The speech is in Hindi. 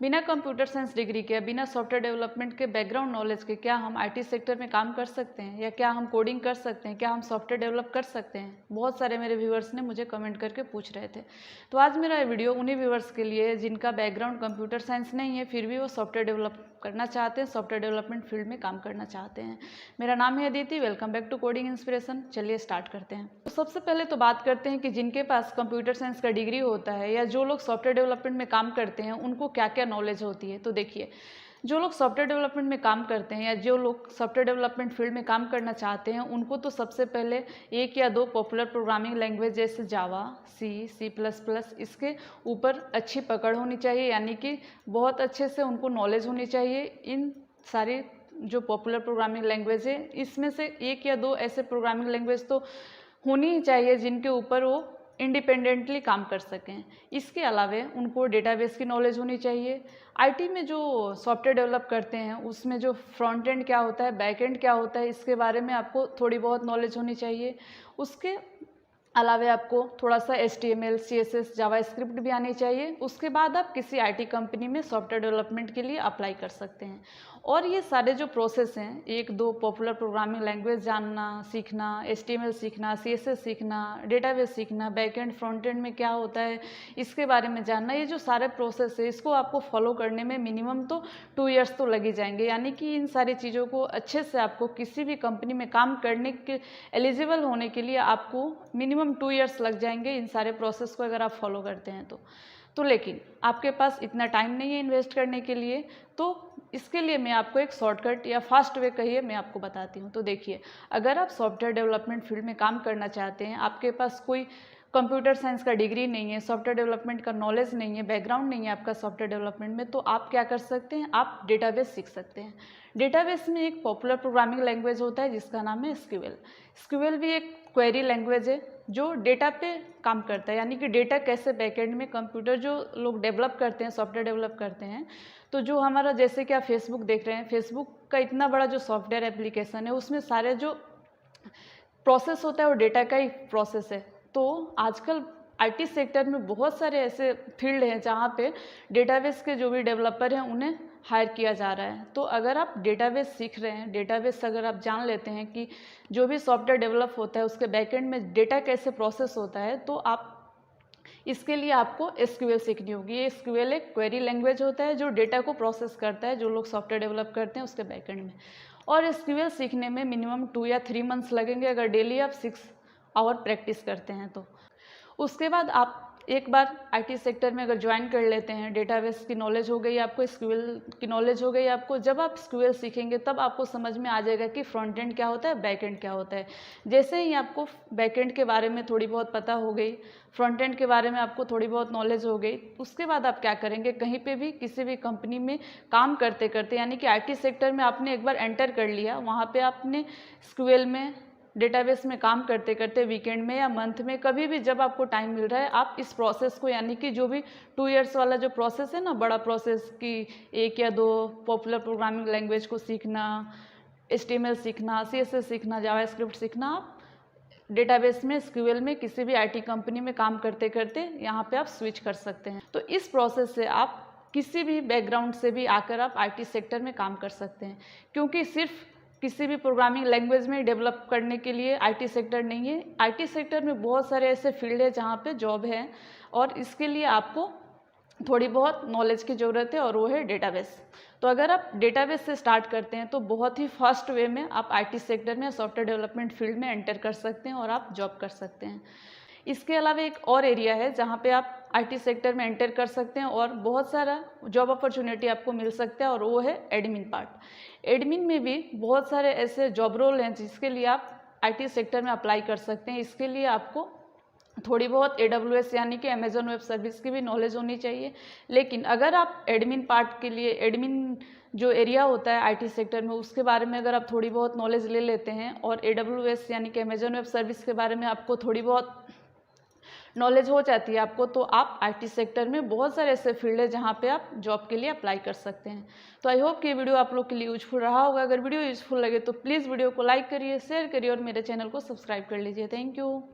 बिना कंप्यूटर साइंस डिग्री के, बिना सॉफ्टवेयर डेवलपमेंट के बैकग्राउंड नॉलेज के क्या हम आईटी सेक्टर में काम कर सकते हैं, या क्या हम कोडिंग कर सकते हैं, क्या हम सॉफ्टवेयर डेवलप कर सकते हैं? बहुत सारे मेरे व्यूअर्स ने मुझे कमेंट करके पूछ रहे थे। तो आज मेरा वीडियो उन्हीं व्यूअर्स के लिए है जिनका बैकग्राउंड कंप्यूटर साइंस नहीं है, फिर भी वो सॉफ्टवेयर डेवलप करना चाहते हैं, सॉफ्टवेयर डेवलपमेंट फील्ड में काम करना चाहते हैं। मेरा नाम है Aditi. Welcome back to coding inspiration. चलिए स्टार्ट करते हैं। तो सबसे पहले तो बात करते हैं कि जिनके पास कंप्यूटर साइंस का डिग्री होता है या जो लोग सॉफ्टवेयर डेवलपमेंट में काम करते हैं उनको क्या क्या नॉलेज होती है। तो देखिए, जो लोग सॉफ्टवेयर डेवलपमेंट में काम करते हैं या जो लोग सॉफ्टवेयर डेवलपमेंट फील्ड में काम करना चाहते हैं उनको तो सबसे पहले एक या दो पॉपुलर प्रोग्रामिंग लैंग्वेज जैसे जावा, सी प्लस प्लस इसके ऊपर अच्छी पकड़ होनी चाहिए, यानी कि बहुत अच्छे से उनको नॉलेज होनी चाहिए। इन सारी जो पॉपुलर प्रोग्रामिंग लैंग्वेज है इसमें से एक या दो ऐसे प्रोग्रामिंग लैंग्वेज तो होनी ही चाहिए जिनके ऊपर वो इंडिपेंडेंटली काम कर सकें। इसके अलावा उनको डेटाबेस की नॉलेज होनी चाहिए। आईटी में जो सॉफ्टवेयर डेवलप करते हैं उसमें जो फ्रंट एंड क्या होता है, बैक एंड क्या होता है, इसके बारे में आपको थोड़ी बहुत नॉलेज होनी चाहिए। उसके अलावा आपको थोड़ा सा HTML, CSS, जावास्क्रिप्ट भी आनी चाहिए। उसके बाद आप किसी आईटी कंपनी में सॉफ्टवेयर डेवलपमेंट के लिए अप्लाई कर सकते हैं। और ये सारे जो प्रोसेस हैं, एक दो पॉपुलर प्रोग्रामिंग लैंग्वेज जानना, सीखना, HTML सीखना, CSS सीखना, डेटाबेस सीखना, बैक एंड फ्रंट एंड में क्या होता है इसके बारे में जानना, ये जो सारे प्रोसेस है इसको आपको फॉलो करने में मिनिमम तो 2 ईयर्स तो लग ही जाएंगे। यानी कि इन सारी चीज़ों को अच्छे से आपको किसी भी कंपनी में काम करने के एलिजिबल होने के लिए आपको मिनिमम 2 ईयर्स लग जाएंगे इन सारे प्रोसेस को अगर आप फॉलो करते हैं तो लेकिन आपके पास इतना टाइम नहीं है इन्वेस्ट करने के लिए, तो इसके लिए मैं आपको एक शॉर्टकट या फास्ट वे कहिए मैं आपको बताती हूँ। तो देखिए, अगर आप सॉफ्टवेयर डेवलपमेंट फील्ड में काम करना चाहते हैं, आपके पास कोई कंप्यूटर साइंस का डिग्री नहीं है, सॉफ्टवेयर डेवलपमेंट का नॉलेज नहीं है, बैकग्राउंड नहीं है आपका सॉफ्टवेयर डेवलपमेंट में, तो आप क्या कर सकते हैं, आप डेटाबेस सीख सकते हैं। डेटाबेस में एक पॉपुलर प्रोग्रामिंग लैंग्वेज होता है जिसका नाम है SQL। SQL भी एक क्वेरी लैंग्वेज है जो डेटा पे काम करता है, यानी कि डेटा कैसे बैकएंड में कंप्यूटर जो लोग डेवलप करते हैं, सॉफ्टवेयर डेवलप करते हैं, तो जो हमारा जैसे कि आप फेसबुक देख रहे हैं, फेसबुक का इतना बड़ा जो सॉफ्टवेयर एप्लीकेशन है उसमें सारे जो प्रोसेस होता है वो डेटा का ही प्रोसेस है। तो आजकल आईटी सेक्टर में बहुत सारे ऐसे फील्ड हैं जहाँ पे डेटाबेस के जो भी डेवलपर हैं उन्हें हायर किया जा रहा है। तो अगर आप डेटाबेस सीख रहे हैं, डेटाबेस अगर आप जान लेते हैं कि जो भी सॉफ्टवेयर डेवलप होता है उसके बैकएंड में डेटा कैसे प्रोसेस होता है, तो आप इसके लिए आपको SQL सीखनी होगी। ये SQL एक क्वेरी लैंग्वेज होता है जो डेटा को प्रोसेस करता है, जो लोग सॉफ्टवेयर डेवलप करते हैं उसके बैकएंड में। और SQL सीखने में मिनिमम 2 या 3 मंथ्स लगेंगे अगर डेली आप 6 आवर प्रैक्टिस करते हैं तो। उसके बाद आप एक बार आईटी सेक्टर में अगर ज्वाइन कर लेते हैं, डेटाबेस की नॉलेज हो गई आपको, SQL की नॉलेज हो गई आपको, जब आप SQL सीखेंगे तब आपको समझ में आ जाएगा कि फ्रंट एंड क्या होता है, बैक एंड क्या होता है। जैसे ही आपको बैक एंड के बारे में थोड़ी बहुत पता हो गई, फ्रंट एंड के बारे में आपको थोड़ी बहुत नॉलेज हो गई, उसके बाद आप क्या करेंगे, कहीं पे भी किसी भी कंपनी में काम करते करते, यानी कि आईटी सेक्टर में आपने एक बार एंटर कर लिया, वहाँ पे आपने SQL में डेटाबेस में काम करते करते वीकेंड में या मंथ में कभी भी जब आपको टाइम मिल रहा है, आप इस प्रोसेस को, यानी कि जो भी 2 ईयर्स वाला जो प्रोसेस है ना, बड़ा प्रोसेस कि एक या दो पॉपुलर प्रोग्रामिंग लैंग्वेज को सीखना, HTML सीखना, CSS सीखना, जावास्क्रिप्ट सीखना, आप डेटाबेस में SQL में किसी भी आईटी कंपनी में काम करते करते यहाँ पे आप स्विच कर सकते हैं। तो इस प्रोसेस से आप किसी भी बैकग्राउंड से भी आकर आप आईटी सेक्टर में काम कर सकते हैं, क्योंकि सिर्फ किसी भी प्रोग्रामिंग लैंग्वेज में डेवलप करने के लिए आईटी सेक्टर नहीं है। आईटी सेक्टर में बहुत सारे ऐसे फील्ड है जहाँ पे जॉब है, और इसके लिए आपको थोड़ी बहुत नॉलेज की ज़रूरत है, और वो है डेटाबेस। तो अगर आप डेटाबेस से स्टार्ट करते हैं तो बहुत ही फास्ट वे में आप आईटी सेक्टर में सॉफ्टवेयर डेवलपमेंट फील्ड में एंटर कर सकते हैं और आप जॉब कर सकते हैं। इसके अलावा एक और एरिया है जहाँ पे आप आईटी सेक्टर में एंटर कर सकते हैं और बहुत सारा जॉब अपॉर्चुनिटी आपको मिल सकता है, और वो है एडमिन पार्ट। एडमिन में भी बहुत सारे ऐसे जॉब रोल हैं जिसके लिए आप आईटी सेक्टर में अप्लाई कर सकते हैं। इसके लिए आपको थोड़ी बहुत AWS यानी कि अमेजॉन वेब सर्विस की भी नॉलेज होनी चाहिए। लेकिन अगर आप एडमिन पार्ट के लिए, एडमिन जो एरिया होता है आईटी सेक्टर में, उसके बारे में अगर आप थोड़ी बहुत नॉलेज ले लेते हैं और AWS यानी कि अमेजॉन वेब सर्विस के बारे में आपको थोड़ी बहुत नॉलेज हो जाती है आपको, तो आप आईटी सेक्टर में बहुत सारे ऐसे फील्ड है जहाँ पे आप जॉब के लिए अप्लाई कर सकते हैं। तो आई होप कि ये वीडियो आप लोग के लिए यूजफुल रहा होगा। अगर वीडियो यूजफुल लगे तो प्लीज़ वीडियो को लाइक करिए, शेयर करिए और मेरे चैनल को सब्सक्राइब कर लीजिए। Thank you.